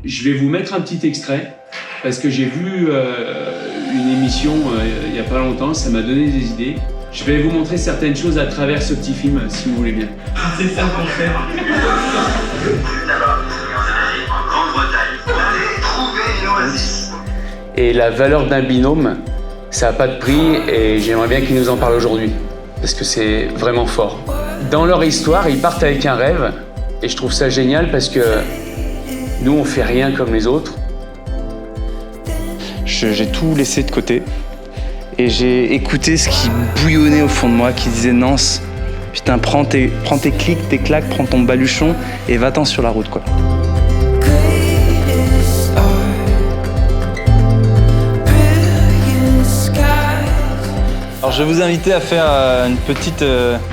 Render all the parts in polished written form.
Je vais vous mettre un petit extrait, parce que j'ai vu une émission il n'y a pas longtemps, ça m'a donné des idées. Je vais vous montrer certaines choses à travers ce petit film, si vous voulez bien. C'est ça qu'on fait. Et la valeur d'un binôme, ça n'a pas de prix, et j'aimerais bien qu'ils nous en parlent aujourd'hui, parce que c'est vraiment fort. Dans leur histoire, ils partent avec un rêve, et je trouve ça génial parce que nous, on fait rien comme les autres. J'ai tout laissé de côté et j'ai écouté ce qui bouillonnait au fond de moi, qui disait Nance, putain, prends tes clics, tes claques, prends ton baluchon et va-t'en sur la route, quoi. Alors je vais vous inviter à faire une petite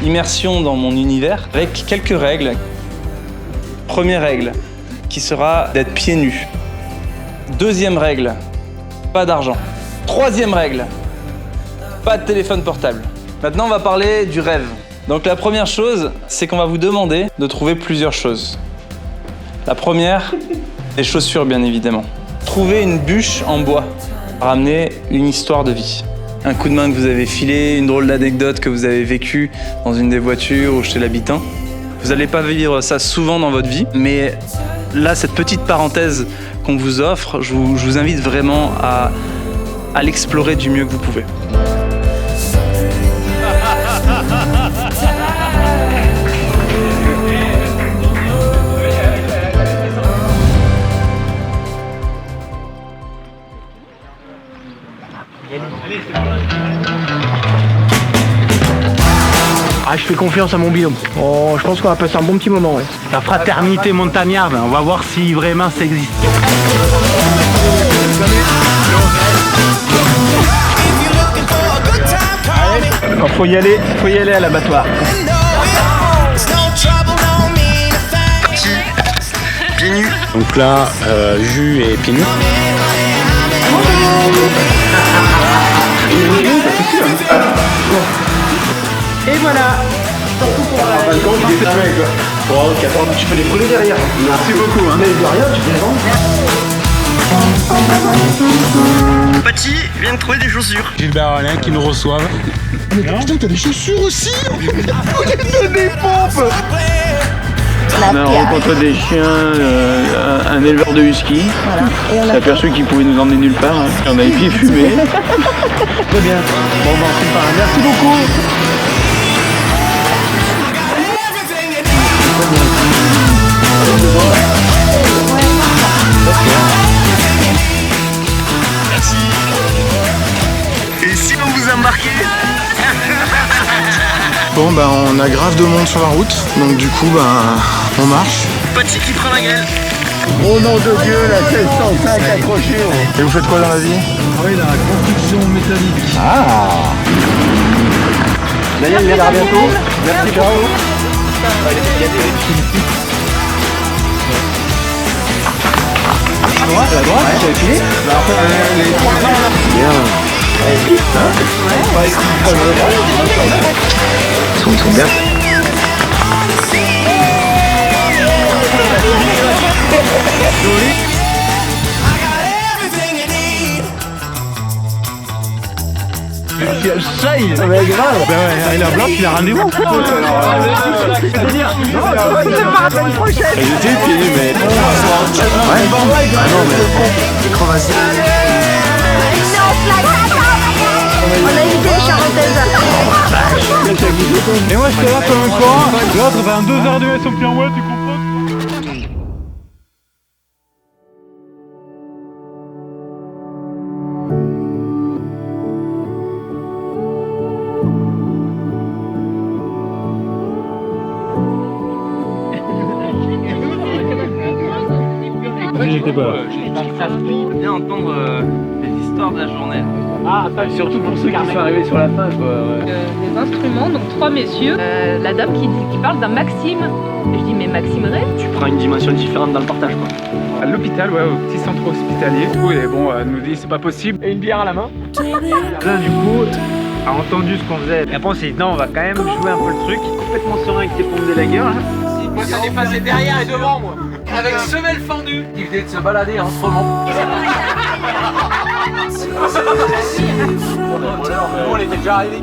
immersion dans mon univers avec quelques règles. Première règle, qui sera d'être pieds nus. Deuxième règle, pas d'argent. Troisième règle, pas de téléphone portable. Maintenant, on va parler du rêve. Donc la première chose, c'est qu'on va vous demander de trouver plusieurs choses. La première, les chaussures, bien évidemment. Trouvez une bûche en bois. Ramenez une histoire de vie. Un coup de main que vous avez filé, une drôle d'anecdote que vous avez vécue dans une des voitures ou chez l'habitant. Vous n'allez pas vivre ça souvent dans votre vie, mais là, cette petite parenthèse qu'on vous offre, je vous invite vraiment à l'explorer du mieux que vous pouvez. Ah, je fais confiance à mon binôme. Oh, je pense qu'on va passer un bon petit moment. Ouais. La fraternité montagnarde, on va voir si vraiment ça existe. Quand faut y aller à l'abattoir. Pieds nus. Donc là, jus et pieds nus. Et voilà. Tu peux les brûler derrière. Merci beaucoup. Hein. Mais de rien, tu plaisantes. Paty vient de trouver des chaussures. Gilbert Alain qui nous reçoivent. Mais putain, t'as des chaussures aussi. Vous les donnez des pompes. On a rencontré des chiens, un éleveur de husky. Voilà. On s'est aperçu qu'il pouvait nous emmener nulle part. Hein. On a les pieds fumés. Très bien. Bon, ben, c'est pas. Merci beaucoup. Merci. Et si on vous embarquez? Bon, bah, on a grave de monde sur la route. Donc, du coup, bah, on marche. Paty qui prend la gueule. Au nom de Dieu, la 1605 accrochée. Et vous faites quoi dans la vie? Oui, dans la construction métallique. Ah. Daniel viendra bientôt. Merci, ciao. À droite, tu as filé? Bien. Ils sont bien. Ça, il est grave. Ben ouais, il a blanc, il a rendez-vous. C'est pas la semaine prochaine. J'étais pieds nus, mais. Ouais. Ah non, mais. Micro-vas-y. On a évité les charentaises. Et moi, j'étais là comme un con. L'autre, ben 2 heures de S au pied en bois, tu comprends? J'étais pas là. Ça fait bien entendre les histoires de la journée. Ah, surtout pour ceux qui sont arrivés sur la fin, quoi. Des instruments, donc 3 messieurs. La dame qui parle d'un Maxime. Et je dis, mais Maxime Ray? Tu prends une dimension différente dans le partage, quoi. À l'hôpital, ouais, au petit centre hospitalier. Du coup, et bon, elle nous dit c'est pas possible. Et une bière à la main. Là, du coup, a entendu ce qu'on faisait. Et après, on s'est dit non, on va quand même jouer un peu le truc. Complètement serein avec tes pompes de la gueule. Moi, ça dépassait derrière et devant, moi. avec semelle fendue. Il venait de se balader en Fremont. On était déjà arrivés.